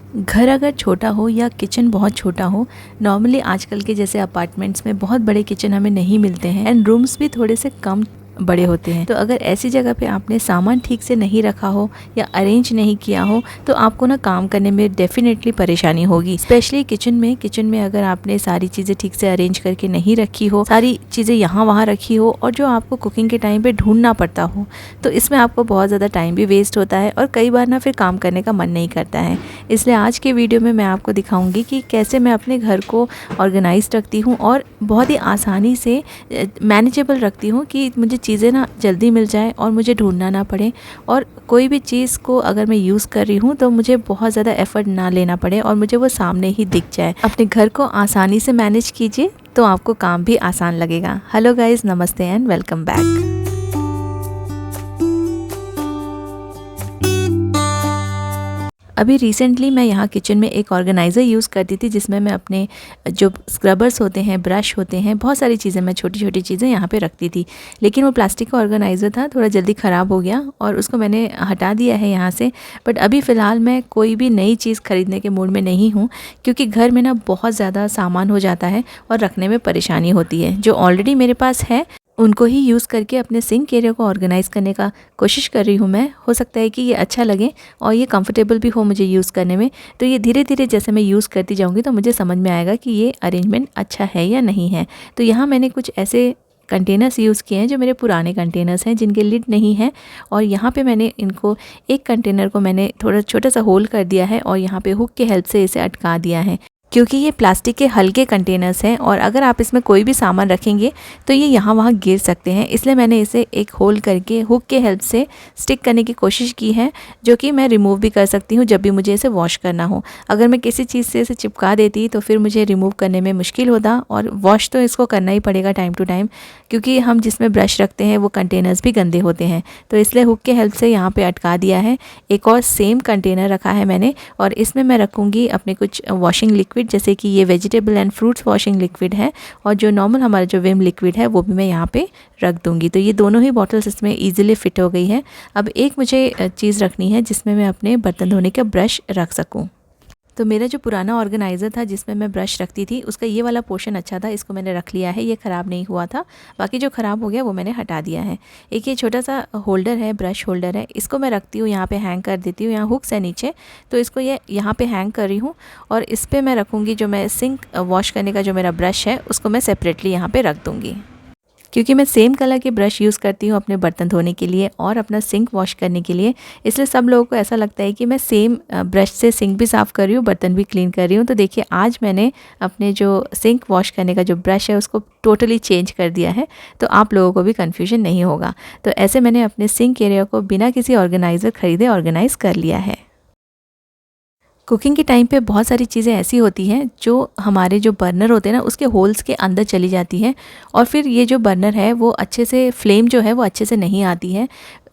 घर अगर छोटा हो या किचन बहुत छोटा हो, नॉर्मली आजकल के जैसे अपार्टमेंट्स में बहुत बड़े किचन हमें नहीं मिलते हैं एंड रूम्स भी थोड़े से कम बड़े होते हैं। तो अगर ऐसी जगह पे आपने सामान ठीक से नहीं रखा हो या अरेंज नहीं किया हो तो आपको ना काम करने में डेफिनेटली परेशानी होगी। स्पेशली किचन में अगर आपने सारी चीज़ें ठीक से अरेंज करके नहीं रखी हो, सारी चीज़ें यहाँ वहाँ रखी हो और जो आपको कुकिंग के टाइम पे ढूंढना पड़ता हो, तो इसमें आपको बहुत ज़्यादा टाइम भी वेस्ट होता है और कई बार ना फिर काम करने का मन नहीं करता है। इसलिए आज के वीडियो में मैं आपको दिखाऊंगी कि कैसे मैं अपने घर को ऑर्गेनाइज रखती हूँ और बहुत ही आसानी से मैनेजेबल रखती हूँ कि मुझे चीज़ें ना जल्दी मिल जाए और मुझे ढूंढना ना पड़े, और कोई भी चीज़ को अगर मैं यूज़ कर रही हूँ तो मुझे बहुत ज़्यादा एफ़र्ट ना लेना पड़े और मुझे वो सामने ही दिख जाए। अपने घर को आसानी से मैनेज कीजिए तो आपको काम भी आसान लगेगा। हेलो गाइज़, नमस्ते एंड वेलकम बैक। अभी रिसेंटली मैं यहाँ किचन में एक ऑर्गेनाइज़र यूज़ करती थी जिसमें मैं अपने जो स्क्रबर्स होते हैं, ब्रश होते हैं, बहुत सारी चीज़ें, मैं छोटी छोटी चीज़ें यहाँ पे रखती थी। लेकिन वो प्लास्टिक का ऑर्गेनाइज़र था, थोड़ा जल्दी ख़राब हो गया और उसको मैंने हटा दिया है यहाँ से। बट अभी फ़िलहाल मैं कोई भी नई चीज़ ख़रीदने के मूड में नहीं हूँ, क्योंकि घर में ना बहुत ज़्यादा सामान हो जाता है और रखने में परेशानी होती है। जो ऑलरेडी मेरे पास है उनको ही यूज़ करके अपने सिंक एरिया को ऑर्गेनाइज़ करने का कोशिश कर रही हूँ मैं। हो सकता है कि ये अच्छा लगे और ये कंफर्टेबल भी हो मुझे यूज़ करने में। तो ये धीरे धीरे जैसे मैं यूज़ करती जाऊँगी तो मुझे समझ में आएगा कि ये अरेंजमेंट अच्छा है या नहीं है। तो यहाँ मैंने कुछ ऐसे कंटेनर्स यूज़ किए हैं जो मेरे पुराने कंटेनर्स हैं, जिनके लिड नहीं है, और यहाँ पे मैंने इनको, एक कंटेनर को मैंने थोड़ा छोटा सा होल कर दिया है और यहाँ पे हुक के हेल्प से इसे अटका दिया है, क्योंकि ये प्लास्टिक के हल्के कंटेनर्स हैं और अगर आप इसमें कोई भी सामान रखेंगे तो ये यहाँ वहाँ गिर सकते हैं। इसलिए मैंने इसे एक होल करके हुक के हेल्प से स्टिक करने की कोशिश की है, जो कि मैं रिमूव भी कर सकती हूँ जब भी मुझे इसे वॉश करना हो। अगर मैं किसी चीज़ से इसे चिपका देती तो फिर मुझे रिमूव करने में मुश्किल होता, और वॉश तो इसको करना ही पड़ेगा टाइम टू टाइम, क्योंकि हम जिसमें ब्रश रखते हैं वो कंटेनर्स भी गंदे होते हैं। तो इसलिए हुक के हेल्प से यहाँ पर अटका दिया है। एक और सेम कंटेनर रखा है मैंने, और इसमें मैं रखूँगी अपने कुछ वॉशिंग लिक्विड, जैसे कि ये vegetable and fruits washing liquid है, और जो नॉर्मल हमारा जो विम लिक्विड है वो भी मैं यहाँ पे रख दूँगी। तो ये दोनों ही बॉटल्स इसमें इजीली फिट हो गई है। अब एक मुझे चीज़ रखनी है जिसमें मैं अपने बर्तन धोने का ब्रश रख सकूँ। तो मेरा जो पुराना ऑर्गेनाइज़र था जिसमें मैं ब्रश रखती थी, उसका ये वाला पोर्शन अच्छा था, इसको मैंने रख लिया है, ये ख़राब नहीं हुआ था। बाकी जो ख़राब हो गया वो मैंने हटा दिया है। एक ये छोटा सा होल्डर है, ब्रश होल्डर है, इसको मैं रखती हूँ यहाँ पे, हैंग कर देती हूँ, यहाँ हुक्स है नीचे, तो इसको ये यहाँ पे हैंग कर रही हूँ, और इस पर मैं रखूँगी जो मैं सिंक वॉश करने का जो मेरा ब्रश है उसको मैं सेपरेटली यहाँ पर रख दूँगी। क्योंकि मैं सेम कलर के ब्रश यूज़ करती हूँ अपने बर्तन धोने के लिए और अपना सिंक वॉश करने के लिए, इसलिए सब लोगों को ऐसा लगता है कि मैं सेम ब्रश से सिंक भी साफ़ कर रही हूँ, बर्तन भी क्लीन कर रही हूँ। तो देखिए, आज मैंने अपने जो सिंक वॉश करने का जो ब्रश है उसको टोटली चेंज कर दिया है, तो आप लोगों को भी कन्फ्यूजन नहीं होगा। तो ऐसे मैंने अपने सिंक एरिया को बिना किसी ऑर्गेनाइज़र ख़रीदे ऑर्गेनाइज़ कर लिया है। कुकिंग के टाइम पे बहुत सारी चीज़ें ऐसी होती हैं जो हमारे जो बर्नर होते हैं ना उसके होल्स के अंदर चली जाती हैं, और फिर ये जो बर्नर है वो अच्छे से, फ्लेम जो है वो अच्छे से नहीं आती है,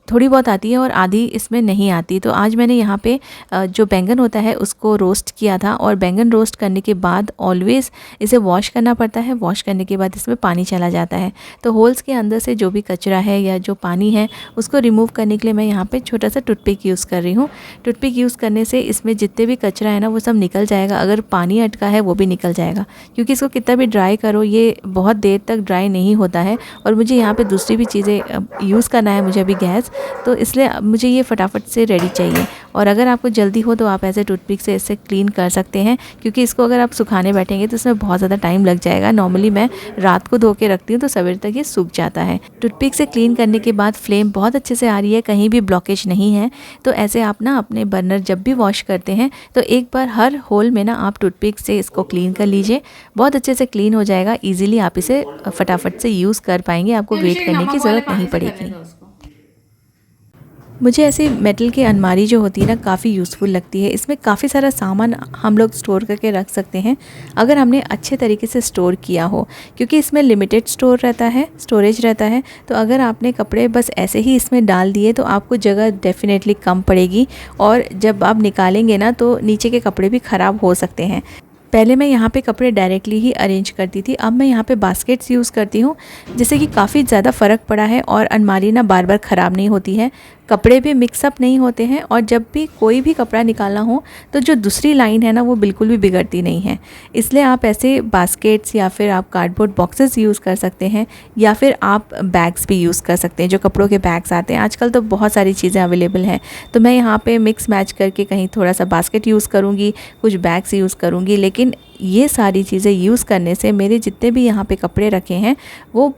थोड़ी बहुत आती है और आधी इसमें नहीं आती। तो आज मैंने यहाँ पे जो बैंगन होता है उसको रोस्ट किया था, और बैंगन रोस्ट करने के बाद ऑलवेज़ इसे वॉश करना पड़ता है। वॉश करने के बाद इसमें पानी चला जाता है, तो होल्स के अंदर से जो भी कचरा है या जो पानी है उसको रिमूव करने के लिए मैं यहाँ पे छोटा सा टूथपिक यूज़ कर रही हूँ। टूथपिक यूज़ करने से इसमें जितने भी कचरा है ना वो सब निकल जाएगा, अगर पानी अटका है वो भी निकल जाएगा, क्योंकि इसको कितना भी ड्राई करो ये बहुत देर तक ड्राई नहीं होता है। और मुझे यहाँ पर दूसरी भी चीज़ें यूज़ करना है, मुझे अभी गैस, तो इसलिए मुझे ये फटाफट से रेडी चाहिए। और अगर आपको जल्दी हो तो आप ऐसे टूथपिक से इसे क्लीन कर सकते हैं, क्योंकि इसको अगर आप सुखाने बैठेंगे तो इसमें बहुत ज़्यादा टाइम लग जाएगा। नॉर्मली मैं रात को धो के रखती हूँ तो सवेरे तक ये सूख जाता है। टूथपिक से क्लीन करने के बाद फ्लेम बहुत अच्छे से आ रही है, कहीं भी ब्लॉकेज नहीं है। तो ऐसे आप ना अपने बर्नर जब भी वॉश करते हैं तो एक बार हर होल में ना आप टूथपिक से इसको क्लीन कर लीजिए, बहुत अच्छे से क्लीन हो जाएगा। ईजिली आप इसे फटाफट से यूज़ कर पाएंगे, आपको वेट करने की ज़रूरत नहीं पड़ेगी। मुझे ऐसे मेटल की अलमारी जो होती है ना काफ़ी यूज़फुल लगती है। इसमें काफ़ी सारा सामान हम लोग स्टोर करके रख सकते हैं अगर हमने अच्छे तरीके से स्टोर किया हो, क्योंकि इसमें लिमिटेड स्टोरेज रहता है। तो अगर आपने कपड़े बस ऐसे ही इसमें डाल दिए तो आपको जगह डेफिनेटली कम पड़ेगी, और जब आप निकालेंगे ना तो नीचे के कपड़े भी ख़राब हो सकते हैं। पहले मैं यहाँ पे कपड़े डायरेक्टली ही अरेंज करती थी, अब मैं यहाँ पे बास्केट्स यूज़ करती हूँ, जिससे कि काफ़ी ज़्यादा फ़र्क पड़ा है और अलमारी ना बार बार ख़राब नहीं होती है। कपड़े भी मिक्सअप नहीं होते हैं और जब भी कोई भी कपड़ा निकालना हो तो जो दूसरी लाइन है ना वो बिल्कुल भी बिगड़ती नहीं है। इसलिए आप ऐसे बास्केट्स या फिर आप कार्डबोर्ड बॉक्सेस यूज़ कर सकते हैं या फिर आप बैग्स भी यूज़ कर सकते हैं, जो कपड़ों के बैग्स आते हैं। आजकल तो बहुत सारी चीज़ें अवेलेबल हैं, तो मैं यहाँ पे मिक्स मैच करके कहीं थोड़ा सा बास्केट यूज़ करूँगी, कुछ बैग्स यूज़ करूँगी। लेकिन ये सारी चीज़ें यूज़ करने से मेरे जितने भी यहाँ पे कपड़े रखे हैं वो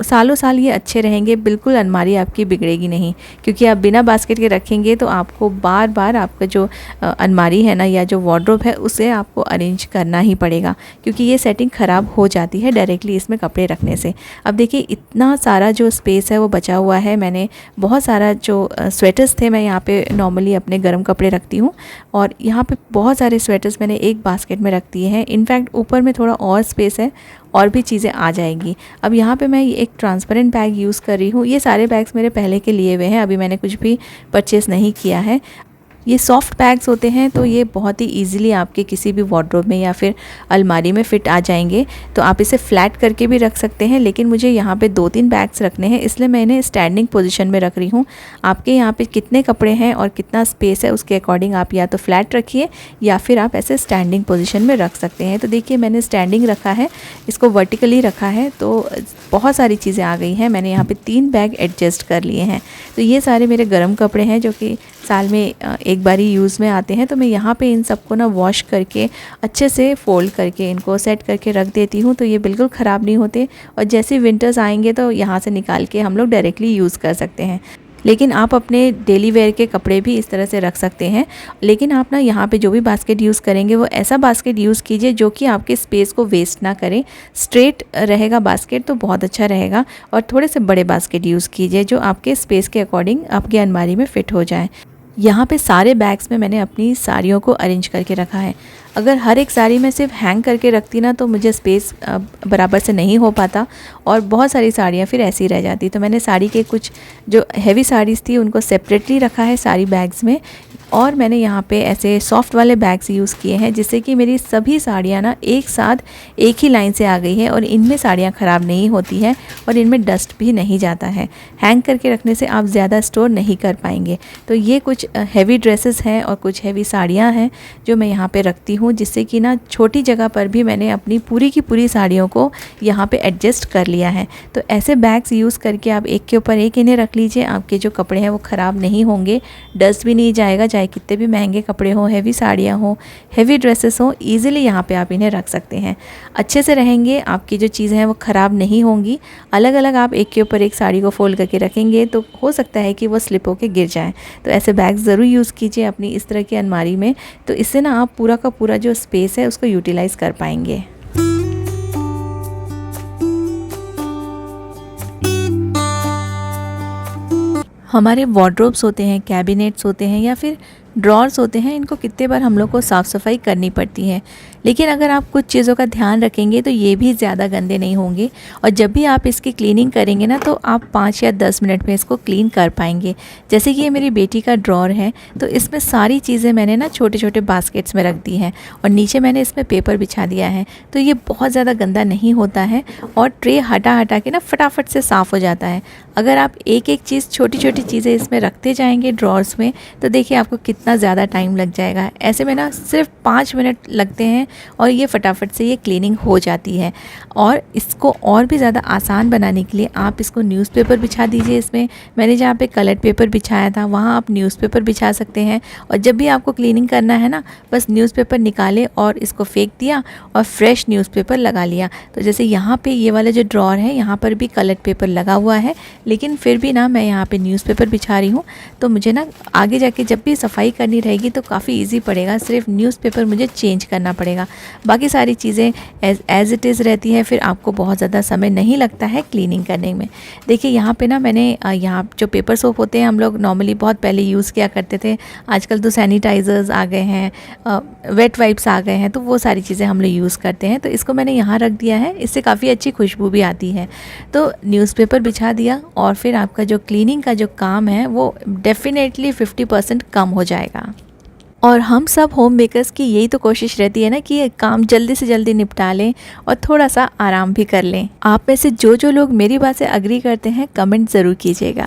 सालों साल ये अच्छे रहेंगे, बिल्कुल अलमारी आपकी बिगड़ेगी नहीं। क्योंकि आप बिना बास्केट के रखेंगे तो आपको बार बार आपका जो अलमारी है ना या जो वार्डरोब है उसे आपको अरेंज करना ही पड़ेगा, क्योंकि ये सेटिंग ख़राब हो जाती है डायरेक्टली इसमें कपड़े रखने से। अब देखिए इतना सारा जो स्पेस है वो बचा हुआ है। मैंने बहुत सारा जो स्वेटर्स थे, मैं यहाँ पे नॉर्मली अपने गर्म कपड़े रखती हूँ, और यहाँ पे बहुत सारे स्वेटर्स मैंने एक बास्केट में रख दिए हैं। इनफैक्ट ऊपर में थोड़ा और स्पेस है और भी चीज़ें आ जाएंगी। अब यहाँ पे मैं एक ट्रांसपेरेंट बैग यूज़ कर रही हूँ। ये सारे बैग्स मेरे पहले के लिए हुए हैं, अभी मैंने कुछ भी परचेज़ नहीं किया है। ये सॉफ्ट बैग्स होते हैं तो ये बहुत ही इजीली आपके किसी भी वार्डरोब में या फिर अलमारी में फ़िट आ जाएंगे। तो आप इसे फ्लैट करके भी रख सकते हैं, लेकिन मुझे यहाँ पे 2-3 बैग्स रखने हैं, इसलिए मैं इन्हें स्टैंडिंग पोजीशन में रख रही हूँ। आपके यहाँ पे कितने कपड़े हैं और कितना स्पेस है उसके अकॉर्डिंग आप या तो फ्लैट रखिए या फिर आप ऐसे स्टैंडिंग पोजीशन में रख सकते हैं। तो देखिए मैंने स्टैंडिंग रखा है, इसको वर्टिकली रखा है, तो बहुत सारी चीज़ें आ गई हैं। मैंने यहाँ पे 3 बैग एडजस्ट कर लिए हैं। तो ये सारे मेरे गर्म कपड़े हैं जो कि साल में एक बार ही यूज़ में आते हैं। तो मैं यहाँ पे इन सबको ना वॉश करके अच्छे से फ़ोल्ड करके इनको सेट करके रख देती हूँ, तो ये बिल्कुल ख़राब नहीं होते। और जैसे विंटर्स आएंगे तो यहाँ से निकाल के हम लोग डायरेक्टली यूज़ कर सकते हैं। लेकिन आप अपने डेली वेयर के कपड़े भी इस तरह से रख सकते हैं। लेकिन आप ना यहाँ पे जो भी बास्केट यूज़ करेंगे वो ऐसा बास्केट यूज़ कीजिए जो कि आपके स्पेस को वेस्ट ना करे। स्ट्रेट रहेगा बास्केट तो बहुत अच्छा रहेगा, और थोड़े से बड़े बास्केट यूज़ कीजिए जो आपके स्पेस के अकॉर्डिंग आपकी अलमारी में फ़िट हो जाए। यहाँ पे सारे बैग्स में मैंने अपनी साड़ियों को अरेंज करके रखा है। अगर हर एक साड़ी में सिर्फ हैंग करके रखती ना तो मुझे स्पेस बराबर से नहीं हो पाता और बहुत सारी साड़ियाँ फिर ऐसी रह जाती। तो मैंने साड़ी के कुछ जो हैवी साड़ीज़ थी उनको सेपरेटली रखा है सारी बैग्स में, और मैंने यहाँ पे ऐसे सॉफ्ट वाले बैग्स यूज़ किए हैं जिससे कि मेरी सभी साड़ियाँ ना एक साथ एक ही लाइन से आ गई है और इनमें साड़ियाँ ख़राब नहीं होती हैं और इनमें डस्ट भी नहीं जाता है। हैंग करके रखने से आप ज़्यादा स्टोर नहीं कर पाएंगे। तो ये कुछ हैवी ड्रेसेस हैं और कुछ हैवी साड़ियाँ हैं जो मैं यहाँ पे रखती हूँ, जिससे कि ना छोटी जगह पर भी मैंने अपनी पूरी की पूरी साड़ियों को यहाँ पे एडजस्ट कर लिया है। तो ऐसे बैग्स यूज़ करके आप एक के ऊपर एक इन्हें रख लीजिए, आपके जो कपड़े हैं वो ख़राब नहीं होंगे, डस्ट भी नहीं जाएगा। चाहे कितने भी महंगे कपड़े हों, हैवी साड़ियाँ हों, हैवी ड्रेसेस हों, ईजिली यहाँ पे आप इन्हें रख सकते हैं। अच्छे से रहेंगे, आपकी जो चीज़ें हैं वो ख़राब नहीं होंगी। अलग अलग आप एक के ऊपर एक साड़ी को फोल्ड करके रखेंगे तो हो सकता है कि वो स्लिप होकर गिर जाए। तो ऐसे बैग्स ज़रूर यूज़ कीजिए अपनी इस तरह की अलमारी में, तो इससे ना आप पूरा का पूरा जो स्पेस है उसको यूटिलाइज़ कर पाएंगे। हमारे वार्डरोब्स होते हैं, कैबिनेट्स होते हैं या फिर ड्रॉर्स होते हैं, इनको कितने बार हम लोग को साफ़ सफाई करनी पड़ती है। लेकिन अगर आप कुछ चीज़ों का ध्यान रखेंगे तो ये भी ज़्यादा गंदे नहीं होंगे, और जब भी आप इसकी क्लीनिंग करेंगे ना तो आप 5 या 10 मिनट में इसको क्लीन कर पाएंगे। जैसे कि ये मेरी बेटी का ड्रॉर है, तो इसमें सारी चीज़ें मैंने ना छोटे छोटे बास्केट्स में रख दी हैं और नीचे मैंने इसमें पेपर बिछा दिया है, तो ये बहुत ज़्यादा गंदा नहीं होता है और ट्रे हटा हटा के ना फटाफट से साफ़ हो जाता है। अगर आप एक एक चीज़ छोटी छोटी चीज़ें इसमें रखते जाएंगे ड्रॉर्स में, तो देखिए आपको कितना ज़्यादा टाइम लग जाएगा। ऐसे में ना सिर्फ 5 मिनट लगते हैं और ये फटाफट से ये क्लीनिंग हो जाती है। और इसको और भी ज़्यादा आसान बनाने के लिए आप इसको न्यूज़पेपर बिछा दीजिए। इसमें मैंने जहाँ पे कलर्ड पेपर बिछाया था वहाँ आप न्यूज़पेपर बिछा सकते हैं, और जब भी आपको क्लीनिंग करना है ना बस न्यूज़पेपर निकाले और इसको फेंक दिया और फ्रेश न्यूज़पेपर लगा लिया। तो जैसे यहाँ पे ये वाला जो ड्रॉर है यहाँ पर भी कलर्ड पेपर लगा हुआ है, लेकिन फिर भी ना मैं यहाँ पे न्यूज़पेपर बिछा रही हूँ, तो मुझे ना आगे जाके जब भी सफाई करनी रहेगी तो काफ़ी इजी पड़ेगा। सिर्फ न्यूज़पेपर मुझे चेंज करना पड़ेगा, बाकी सारी चीज़ें एज इट इज़ रहती है। फिर आपको बहुत ज़्यादा समय नहीं लगता है क्लीनिंग करने में। देखिए यहाँ पे ना मैंने यहाँ जो पेपर सोप होते हैं हम लोग नॉर्मली बहुत पहले यूज़ किया करते थे, आजकल तो सैनिटाइज़र्स आ गए हैं, वेट वाइप्स आ गए हैं, तो वो सारी चीज़ें हम लोग यूज़ करते हैं। तो इसको मैंने यहाँ रख दिया है, इससे काफ़ी अच्छी खुशबू भी आती है। तो न्यूज़पेपर बिछा दिया और फिर आपका जो क्लीनिंग का जो काम है वो डेफिनेटली 50% कम हो जाएगा। और हम सब होम मेकर्स की यही तो कोशिश रहती है ना कि ये काम जल्दी से जल्दी निपटा लें और थोड़ा सा आराम भी कर लें। आप में से जो लोग मेरी बात से अग्री करते हैं कमेंट ज़रूर कीजिएगा।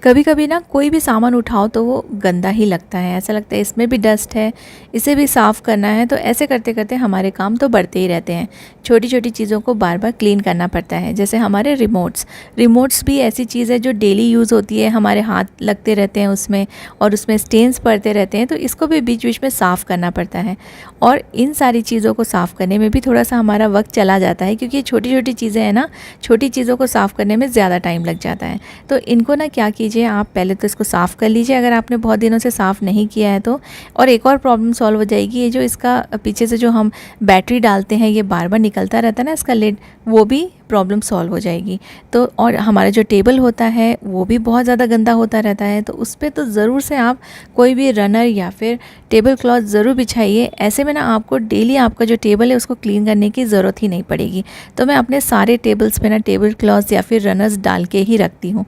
कभी कभी ना कोई भी सामान उठाओ तो वो गंदा ही लगता है, ऐसा लगता है इसमें भी डस्ट है, इसे भी साफ़ करना है। तो ऐसे करते करते हमारे काम तो बढ़ते ही रहते हैं। छोटी छोटी चीज़ों को बार बार क्लीन करना पड़ता है। जैसे हमारे रिमोट्स भी ऐसी चीज़ है जो डेली यूज़ होती है, हमारे हाथ लगते रहते हैं उसमें और उसमें स्टेन्स पड़ते रहते हैं, तो इसको भी बीच बीच में साफ़ करना पड़ता है। और इन सारी चीज़ों को साफ़ करने में भी थोड़ा सा हमारा वक्त चला जाता है, क्योंकि ये छोटी छोटी चीज़ें हैं ना, छोटी चीज़ों को साफ़ करने में ज़्यादा टाइम लग जाता है। तो इनको ना क्या कीजिए, आप पहले तो इसको साफ़ कर लीजिए अगर आपने बहुत दिनों से साफ़ नहीं किया है तो। और एक और प्रॉब्लम सॉल्व हो जाएगी, ये जो इसका पीछे से जो हम बैटरी डालते हैं, ये बार बार निकलता रहता है ना इसका लिड, वो भी प्रॉब्लम सॉल्व हो जाएगी। तो और हमारा जो टेबल होता है वो भी बहुत ज़्यादा गंदा होता रहता है, तो उस पर तो ज़रूर से आप कोई भी रनर या फिर टेबल क्लॉथ ज़रूर बिछाइए। ऐसे में ना आपको डेली आपका जो टेबल है उसको क्लीन करने की ज़रूरत ही नहीं पड़ेगी। तो मैं अपने सारे टेबल्स पे ना टेबल क्लॉथ या फिर रनर्स डाल के ही रखती हूँ।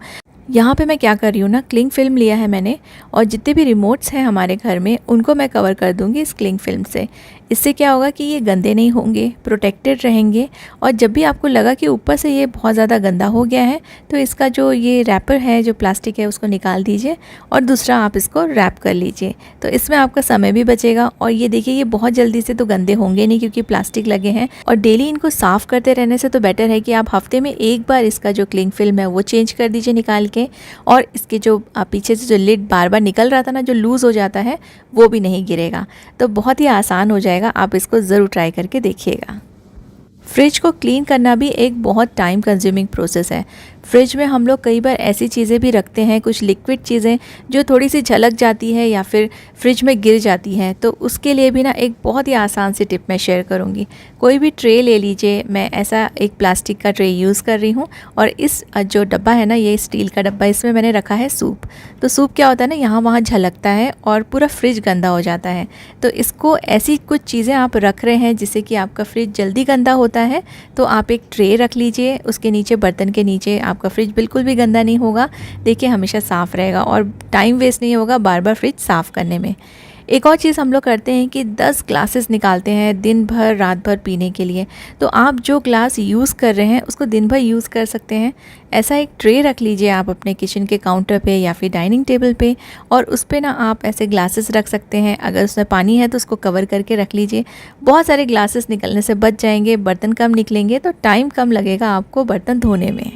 यहाँ पे मैं क्या कर रही हूँ ना, क्लिंग फिल्म लिया है मैंने, और जितने भी रिमोट्स हैं हमारे घर में उनको मैं कवर कर दूँगी इस क्लिंग फिल्म से। इससे क्या होगा कि ये गंदे नहीं होंगे, प्रोटेक्टेड रहेंगे। और जब भी आपको लगा कि ऊपर से ये बहुत ज़्यादा गंदा हो गया है, तो इसका जो ये रैपर है, जो प्लास्टिक है, उसको निकाल दीजिए और दूसरा आप इसको रैप कर लीजिए। तो इसमें आपका समय भी बचेगा। और ये देखिए, ये बहुत जल्दी से तो गंदे होंगे नहीं क्योंकि प्लास्टिक लगे हैं। और डेली इनको साफ़ करते रहने से तो बेटर है कि आप हफ्ते में एक बार इसका जो क्लिंग फिल्म है वो चेंज कर दीजिए निकाल के। और इसके जो पीछे से जो लिड बार बार निकल रहा था ना, जो लूज़ हो जाता है, वो भी नहीं गिरेगा। तो बहुत ही आसान हो जाएगा, आप इसको ज़रूर ट्राई करके देखिएगा। फ्रिज को क्लीन करना भी एक बहुत टाइम कंज्यूमिंग प्रोसेस है। फ्रिज में हम लोग कई बार ऐसी चीज़ें भी रखते हैं, कुछ लिक्विड चीज़ें जो थोड़ी सी झलक जाती है या फिर फ्रिज में गिर जाती हैं, तो उसके लिए भी ना एक बहुत ही आसान सी टिप मैं शेयर करूँगी। कोई भी ट्रे ले लीजिए, मैं ऐसा एक प्लास्टिक का ट्रे यूज़ कर रही हूँ, और इस जो डब्बा है ना, ये स्टील का डब्बा, इसमें मैंने रखा है सूप। तो सूप क्या होता है ना, यहाँ वहाँ झलकता है और पूरा फ्रिज गंदा हो जाता है। तो इसको ऐसी कुछ चीज़ें आप रख रहे हैं जिससे कि आपका फ्रिज जल्दी गंदा होता है, तो आप एक ट्रे रख लीजिए, उसके नीचे, बर्तन के नीचे, आपका फ्रिज बिल्कुल भी गंदा नहीं होगा। देखिए, हमेशा साफ़ रहेगा और टाइम वेस्ट नहीं होगा बार बार फ्रिज साफ़ करने में। एक और चीज़ हम लोग करते हैं कि 10 ग्लासेस निकालते हैं दिन भर, रात भर पीने के लिए। तो आप जो ग्लास यूज़ कर रहे हैं उसको दिन भर यूज़ कर सकते हैं। ऐसा एक ट्रे रख लीजिए आप अपने किचन के काउंटर पे या फिर डाइनिंग टेबल पे, और उस पे ना आप ऐसे ग्लासेस रख सकते हैं। अगर उसमें पानी है तो उसको कवर करके रख लीजिए। बहुत सारे ग्लासेस निकलने से बच जाएंगे, बर्तन कम निकलेंगे, तो टाइम कम लगेगा आपको बर्तन धोने में।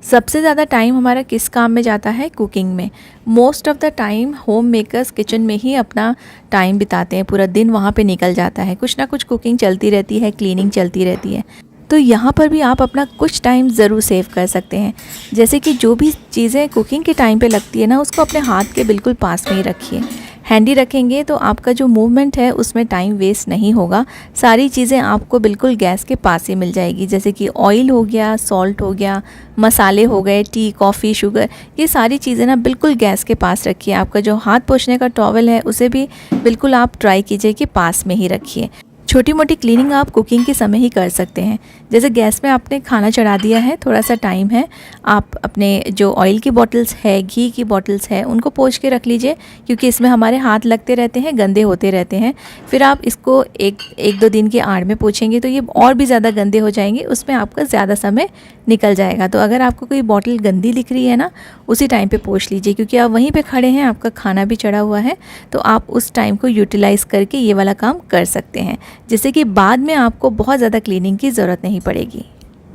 सबसे ज़्यादा टाइम हमारा किस काम में जाता है? कुकिंग में। Most of the time home makers kitchen में ही अपना टाइम बिताते हैं, पूरा दिन वहाँ पे निकल जाता है। कुछ ना कुछ कुकिंग चलती रहती है, क्लीनिंग चलती रहती है। तो यहाँ पर भी आप अपना कुछ टाइम ज़रूर सेव कर सकते हैं। जैसे कि जो भी चीज़ें कुकिंग के टाइम पे लगती है ना, उसको अपने हाथ के बिल्कुल पास में ही रखिए। हैंडी रखेंगे तो आपका जो मूवमेंट है उसमें टाइम वेस्ट नहीं होगा। सारी चीज़ें आपको बिल्कुल गैस के पास ही मिल जाएगी, जैसे कि ऑयल हो गया, सॉल्ट हो गया, मसाले हो गए, टी, कॉफ़ी, शुगर, ये सारी चीज़ें ना बिल्कुल गैस के पास रखिए। आपका जो हाथ पोंछने का टॉवल है उसे भी बिल्कुल आप ट्राई कीजिए कि पास में ही रखिए। छोटी मोटी क्लीनिंग आप कुकिंग के समय ही कर सकते हैं। जैसे गैस में आपने खाना चढ़ा दिया है, थोड़ा सा टाइम है, आप अपने जो ऑयल की बॉटल्स है, घी की बॉटल्स है, उनको पोंछ के रख लीजिए, क्योंकि इसमें हमारे हाथ लगते रहते हैं, गंदे होते रहते हैं। फिर आप इसको एक दो दिन की आड़ में पोंछेंगे तो ये और भी ज़्यादा गंदे हो जाएंगे, उसमें आपका ज़्यादा समय निकल जाएगा। तो अगर आपको कोई बॉटल गंदी दिख रही है ना, उसी टाइम पे पोंछ लीजिए, क्योंकि आप वहीं पे खड़े हैं, आपका खाना भी चढ़ा हुआ है, तो आप उस टाइम को यूटिलाइज़ करके ये वाला काम कर सकते हैं, जिससे कि बाद में आपको बहुत ज़्यादा क्लीनिंग की ज़रूरत नहीं पड़ेगी।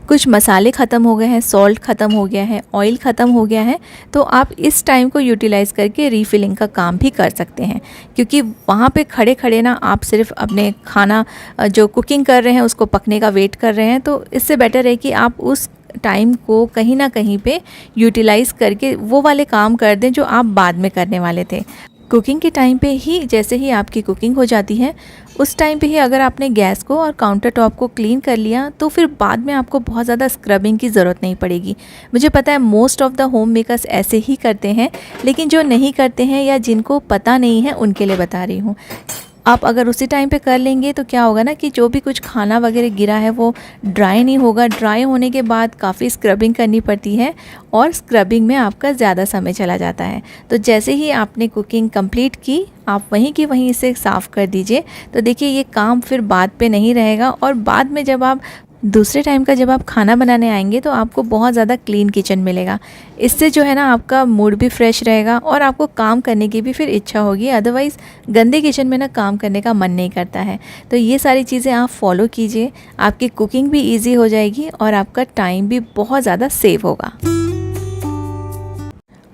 कुछ मसाले ख़त्म हो गए हैं, सॉल्ट ख़त्म हो गया है, ऑयल ख़त्म हो गया है, तो आप इस टाइम को यूटिलाइज़ करके रीफिलिंग का काम भी कर सकते हैं। क्योंकि वहाँ पे खड़े खड़े ना आप सिर्फ अपने खाना जो कुकिंग कर रहे हैं उसको पकने का वेट कर रहे हैं, तो इससे बेटर है कि आप उस टाइम को कहीं ना कहीं पे यूटिलाइज़ करके वो वाले काम कर दें जो आप बाद में करने वाले थे। कुकिंग के टाइम पे ही, जैसे ही आपकी कुकिंग हो जाती है उस टाइम पे ही अगर आपने गैस को और काउंटर टॉप को क्लीन कर लिया, तो फिर बाद में आपको बहुत ज़्यादा स्क्रबिंग की ज़रूरत नहीं पड़ेगी। मुझे पता है most of the home makers ऐसे ही करते हैं, लेकिन जो नहीं करते हैं या जिनको पता नहीं है उनके लिए बता रही हूँ। आप अगर उसी टाइम पे कर लेंगे तो क्या होगा ना कि जो भी कुछ खाना वगैरह गिरा है वो ड्राई नहीं होगा। ड्राई होने के बाद काफ़ी स्क्रबिंग करनी पड़ती है और स्क्रबिंग में आपका ज़्यादा समय चला जाता है। तो जैसे ही आपने कुकिंग कंप्लीट की, आप वहीं की वहीं इसे साफ़ कर दीजिए। तो देखिए ये काम फिर बाद पे नहीं रहेगा और बाद में जब आप दूसरे टाइम का जब आप खाना बनाने आएंगे तो आपको बहुत ज़्यादा क्लीन किचन मिलेगा। इससे जो है ना आपका मूड भी फ्रेश रहेगा और आपको काम करने की भी फिर इच्छा होगी। अदरवाइज़ गंदे किचन में ना काम करने का मन नहीं करता है। तो ये सारी चीज़ें आप फॉलो कीजिए, आपकी कुकिंग भी ईजी हो जाएगी और आपका टाइम भी बहुत ज़्यादा सेव होगा।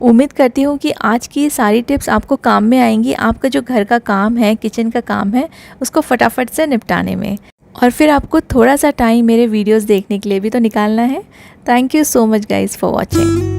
उम्मीद करती हूँ कि आज की सारी टिप्स आपको काम में आएंगी, आपका जो घर का काम है, किचन का काम है, उसको फटाफट से निपटाने में। और फिर आपको थोड़ा सा टाइम मेरे वीडियोस देखने के लिए भी तो निकालना है। Thank you so much guys for watching.